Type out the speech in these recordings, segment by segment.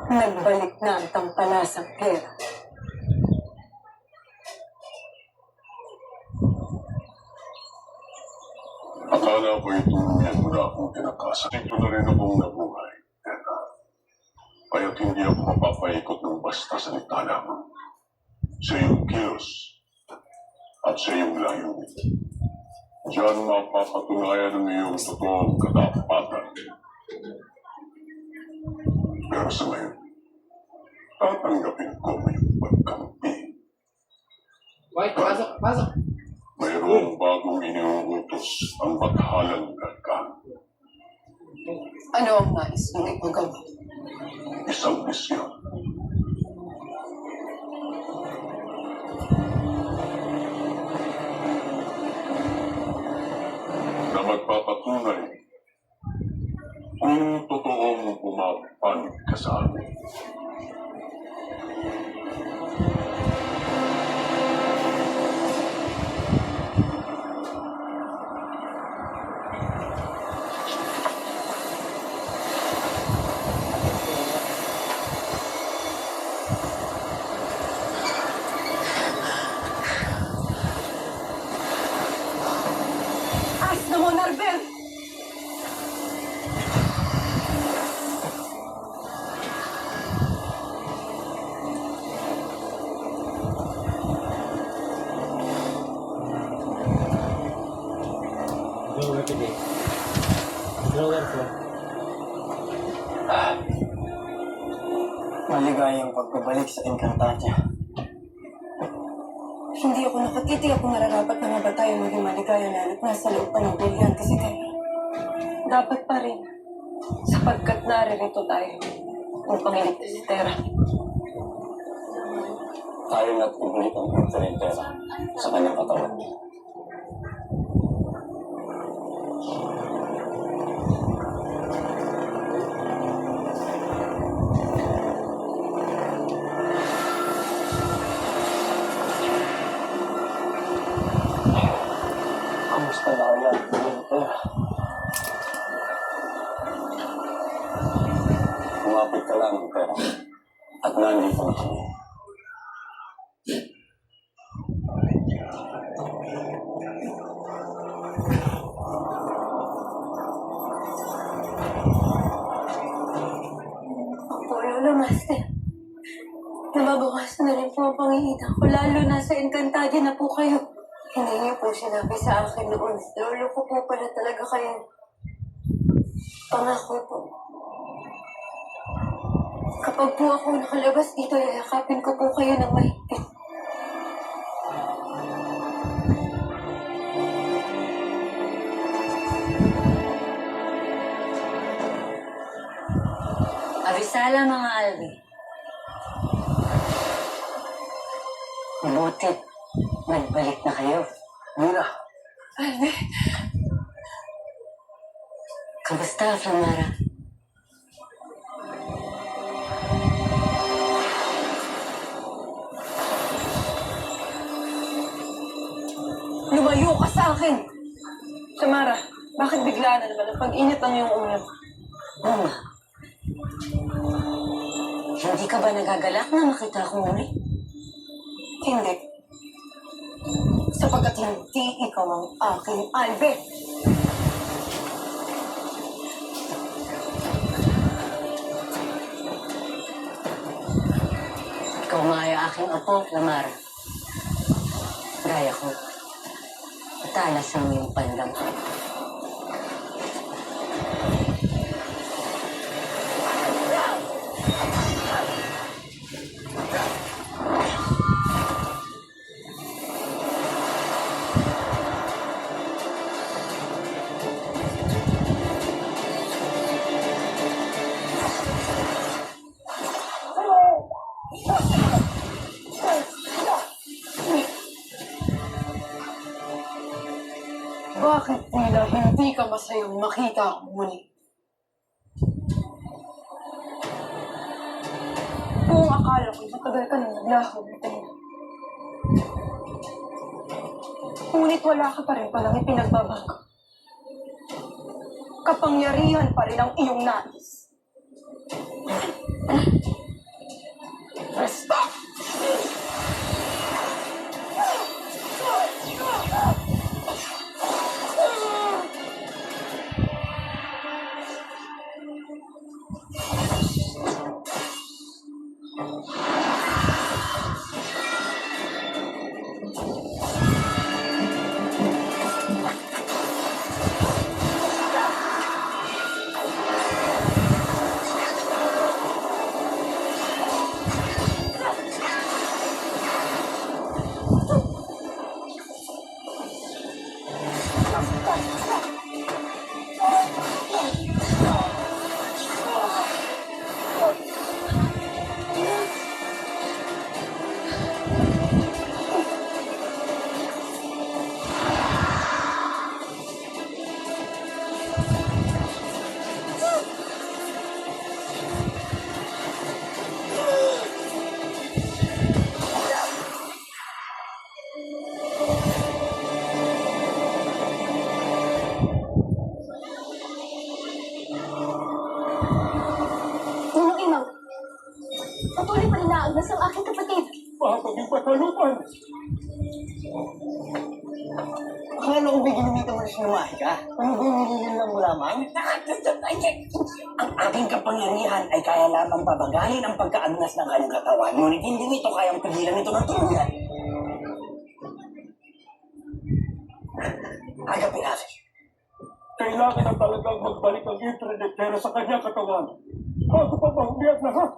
Nagbalik na ang tampalasang pera. Akala ko itulungan mo na akong tinakasan. Ito na rin akong nabuhay. Kaya't hindi ako mapapaikot ng basta salita lamang. Sa iyong kilos at sa iyong layunin. Diyan mapapatunayan ang iyong totoong katapatan. Pero sa ngayon, tatanggapin ko iyong pagkampi. Wait, pasok. Mayroong bagong iniuutos ang bathalang gagawin. Ano ang nais mong ipagawa? Isang misyon. Na magpapatunay kung totoong pumapanig ka sa amin. As na mo, Narbel! Drawer today. Drawer ko. Maligayang pagbabalik sa Encantadia. Hindi ako nakatiti ako nararapat na nga ba tayo maging maligaya lalo't nasa loob pa ng brilyante si Tera. Dapat pa rin, sapagkat naririto tayo upang iligtas si Tera. Tayo na't ibalik ang Encantadia sa kanyang katawan. Kamusta na kaya? Kumapit ka lang, pero at nandito na kami. Opo, Lolo Master. Nababawasan na rin po ang pangihina ko, lalo na sa Encantadia na po kayo. Hindi niyo po sinabi sa akin noon. Lolo ko po pala talaga kayo. Pangako po. Kapag po ako nakalabas dito, yayakapin ko po kayo ng mahigpit. Abisala mga Albi. Mabutit. Nagbalik na kayo. Mira, Albe, Kamusta, Flamara? lumayo ka sa akin! Samara, bakit bigla na naman ang pag-init ng iyong ulo? Oo nga. Hindi ka ba nagagalak na makita akong muli? Hindi. Sapagkat hindi ikaw ang aking Albe. Ikaw nga ay aking apo, Flamara. Gaya ko. Matalas ang iyong pandang. Bakit tila hindi ka masayang makita ako muli? Kung akala ko matagal ka nang naglaho, tayo. Ngunit wala ka pa rin palang ipinagbabago. Kapangyarihan pa rin ang iyong nais. Stop! Ninong Imang, patuloy pa rin naagnas ang aking kapatid. Makapaging patalupan! Akala ko may ginamita mo na sinumahi ka? Ano ba yung nilililang mo lamang? Ang aking kapangyarihan ay kaya lamang pabagalin ang pagkaangas ng kanyang katawan. Ngunit hindi ito kayang pigilan ito ng tuluyan. Agapin natin. Kailangan na talagang magbalik ang interdetera sa kanyang katawan. Bago pa mahumiyag lahat.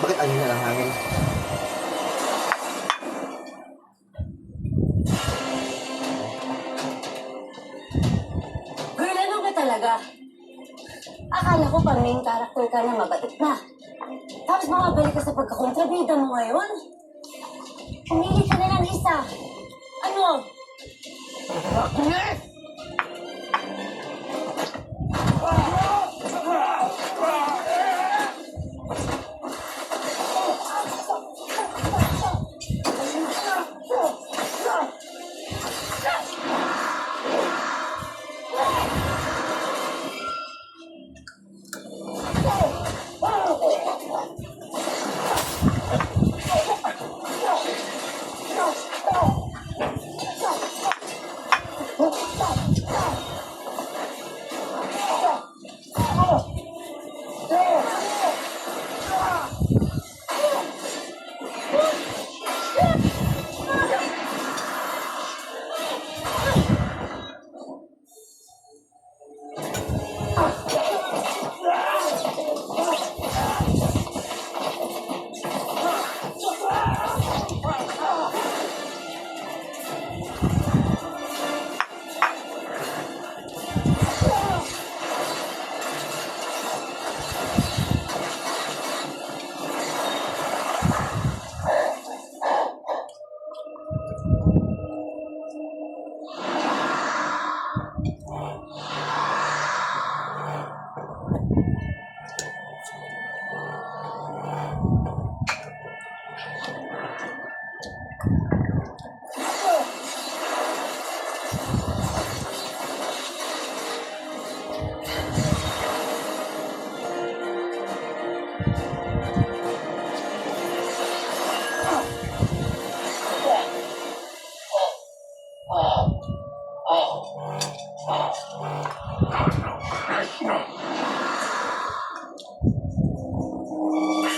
Bakit ano na lang hangin? Girl, ano ba talaga? Akala ko pang main character ka na mabait na. Tapos makabalik ka sa pagkakontrabida mo ngayon? Pumili ka na ng isa. Ano?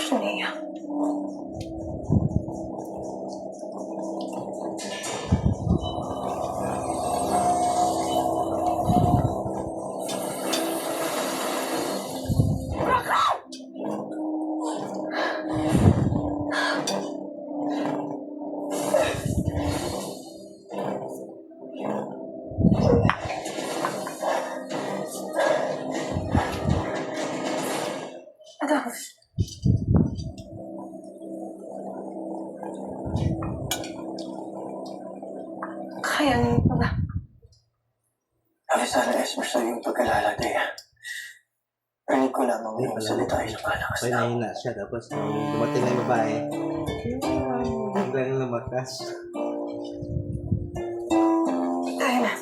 Shania. Adolf. Kaya niyo pa ba? Alisana S. Basta yung pag-alala, Dea. Rinig ko lamang yung salita ay lumalakas May na. nahina siya, tapos nung dumating na yung babae, biglang lumakas. Tayo na.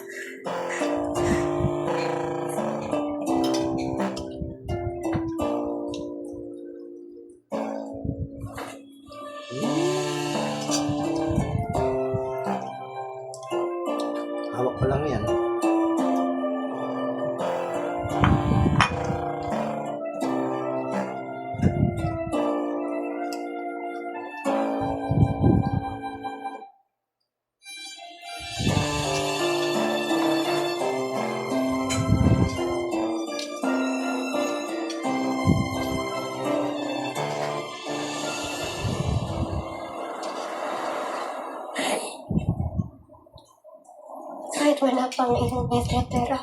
Hawak ko lang yan. Kahit wala pang iyong litratera,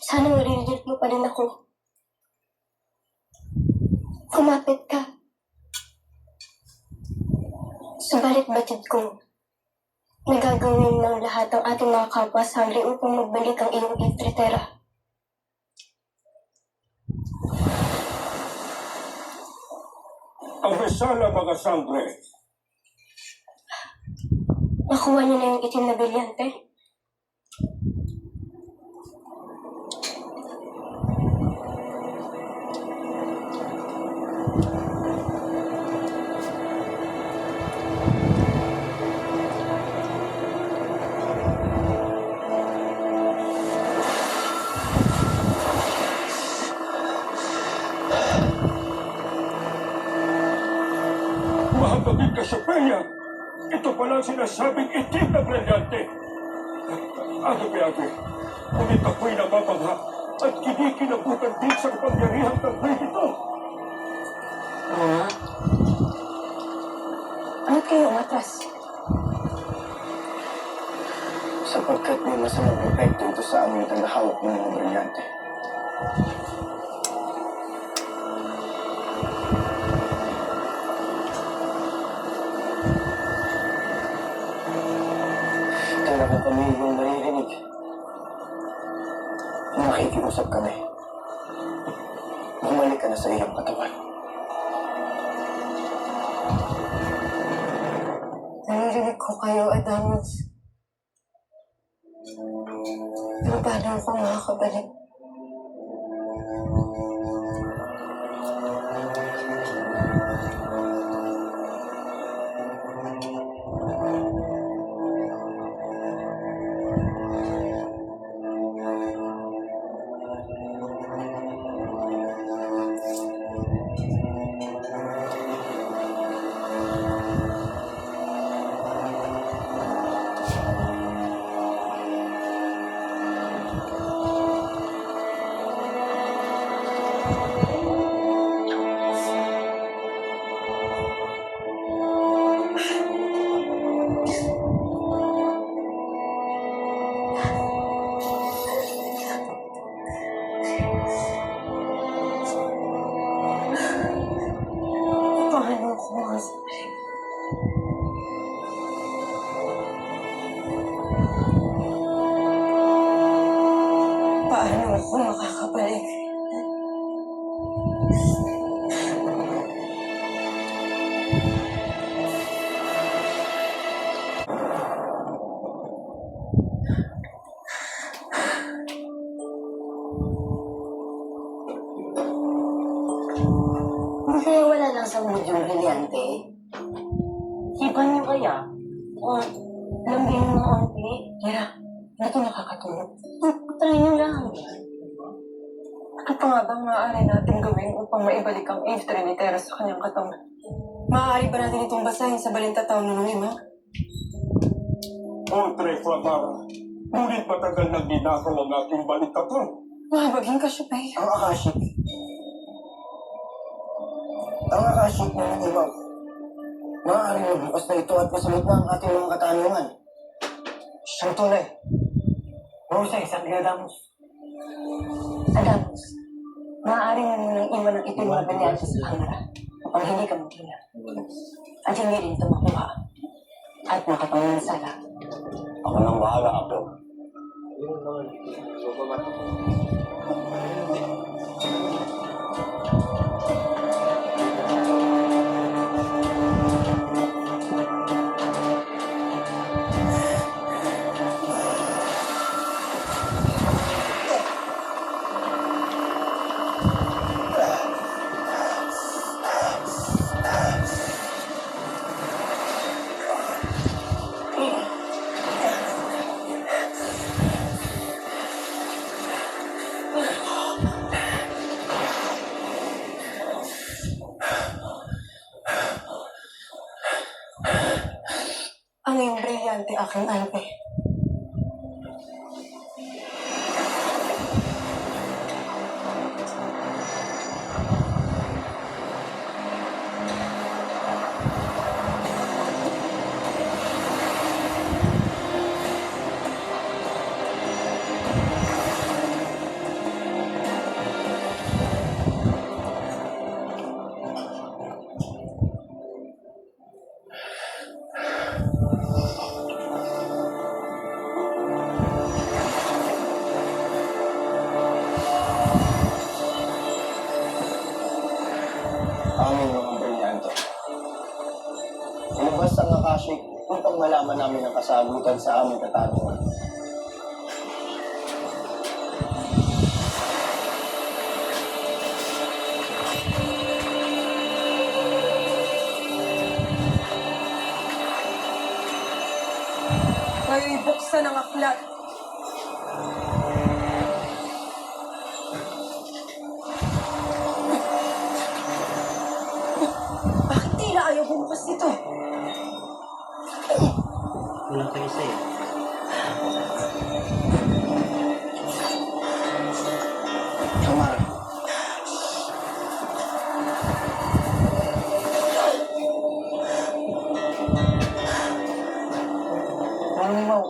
sana maririnig mo pa rin ako. Kumapit ka. Subalit batid ko, nagagawin ng lahat ng ating mga kapwa sangre upang magbalik ang iyong litratera. Ang resala, mga sangre. Nakuha niyo na yung itim na brilyante? Mahabagin ka sa peya. Ito pala ang sinasabing itim na brilyante. Agabi-agabi, ngunit ako'y nababangha at kinikinabutan din sa kapangyarihang tangkay ito. Ba't kayo umatras? Sapagkat may masamang epekto ito sa aming tagahawak ng mga brilyante. Talaga kami yung naririnig. Nakikiusap kami. Bumalik ka na sa iyong katawan. Naririnig ko kayo, Adamus. Pero paano ako makakabalik? Paano ako makakabalik? Paano ako makakabalik? sa mood yung brilyante? Hipan niyo kaya? O lambing mo onti? Kira, hindi ito nakakatulog. Try niyo lang. Ano pa nga bang maaari natin gawin upang maibalik ang Eve Trinitera sa kanyang katawan? Maaari ba natin itong basahin sa balintataw ng lima? Kontre, Flamara. Ngunit matagal nang ninakaw ang aking balitaton. Maging kasyupay. Ang Akashik. Ang Akashik na ng ibaw. Maaaring magbukas na ito at masamit na ang ating mga katanungan. Siyang tunay. Rosay, San Adamus. Adamus, maaari mo nang iwan ng itim na brilyante sa kamera upang hindi ka magkila. At hindi rin ito makuha at makapanginsala. Ako nang bahala ako. Ang iyong brilyante aking alpe. Aming mga brilyante. Ilabas ang Akashik upang malaman namin ang kasagutan sa aming katanungan. Ngayon ibuksan ang aklat. Bakit tila ayaw bumukas nito? Kulang kayo isa eh. Kamara. Manimaw.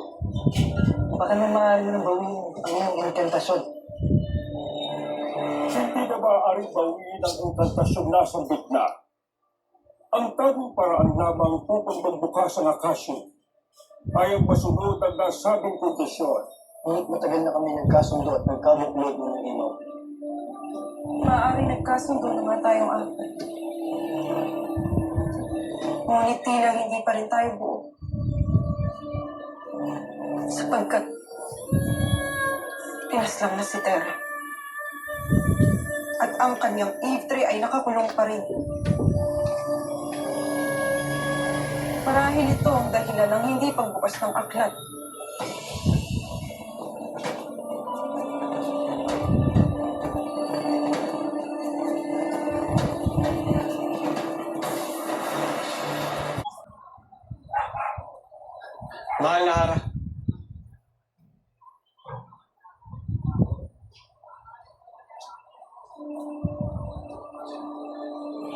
Baka naman maaari nang bawiin ang iyong inkantasyon. Hindi na maaaring bawiin ang inkantasyong nasa gitna. Ang tanging paraan lamang upang magbukas ang Akashik ay ang masunod ang nasabing kondisyon. Ngunit matagal na kami nagkasundo at nagkabuklod ng imaw. Maaari nagkasundo naman tayong apat. Ngunit tila hindi pa rin tayo buo. Sapagkat pinaslang na si Terra. At ang kanyang Eve Tree ay nakakulong pa rin. Marahil ito ang dahilan ng hindi pagbukas ng aklat. Mahal na Hara.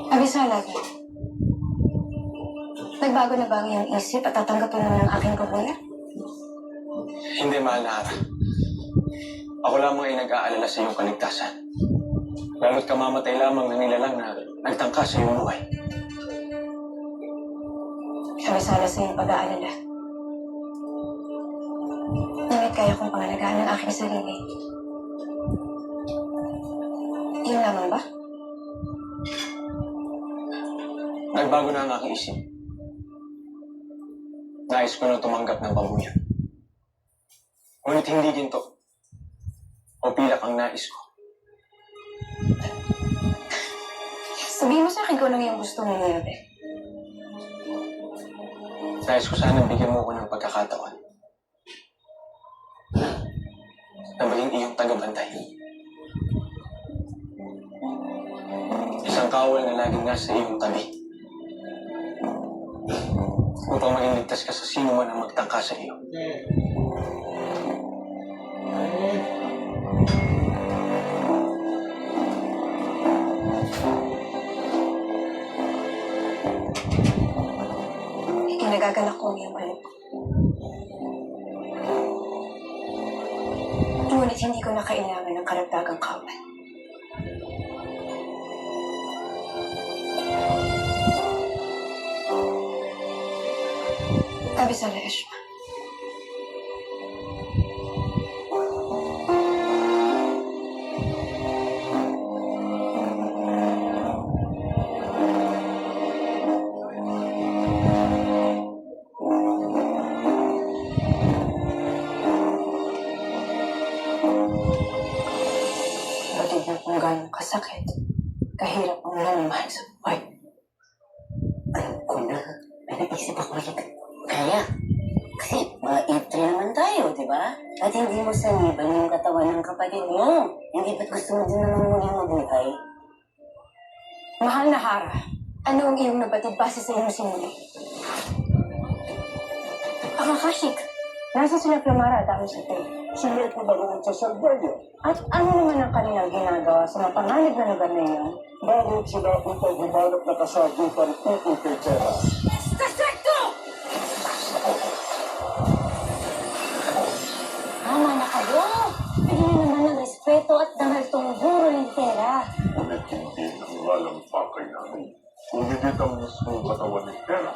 Abisa lagi. Nagbago na ba ang iyong isip at tatanggapin mo ng aking kabuya? Hindi, mahal na Hara. Ako lamang ay nag-aalala sa iyong kaligtasan. Lalo't kamamatay lamang ng nilalang na nagtangka sa iyong buhay. Kabisala sa iyong pag-aalala. Ngunit kaya kong pangalagaan ng aking sarili. Yun lamang ba? Nagbago na ang aking isip. Nais ko na tumanggap ng babuyan. Ngunit hindi ginto. O pilak ang nais ko. Sabihin mo sa akin kung ano yung gusto mo mangyari. Nais ko sana bigyan mo ko ng pagkakataon na maging iyong tagabantay. Isang kawal na laging nasa iyong tabi. Upang maging ligtas ka sa sino man ang magtangka sa iyo. Kinagagalak ko ngayong alam ko. Ngunit hindi ko na kailangan ng karagdagang kawal. Sabi sa Reshma. Batid mo kung gano'ng kasakit, kahirap ang nalamahan sa buhay. Alam ko na. May naisip ako ulit. Kaya. Kasi mga itri naman tayo, di ba? At hindi mo saniban yung katawan ng kapatid mo. Hindi ba't gusto mo din naman muling mabuhay? Mahal na Hara, ano ang iyong nabatid base sa iyong sinuli? Akakashik, nasa sila Clamara dahil sa tayo. Sila ko naroon sa Sardinia. At ano naman ang kanilang ginagawa sa mapanganib na lugar na iyon? Naroon sila upang humanap na kasagutan ukol kay Tera. Tama na kayo. Bigyan naman ng respeto at dangal tong guro ni Tera. Ngunit hindi ang walang pakay namin. Umibit ang mismong katawan ni Tera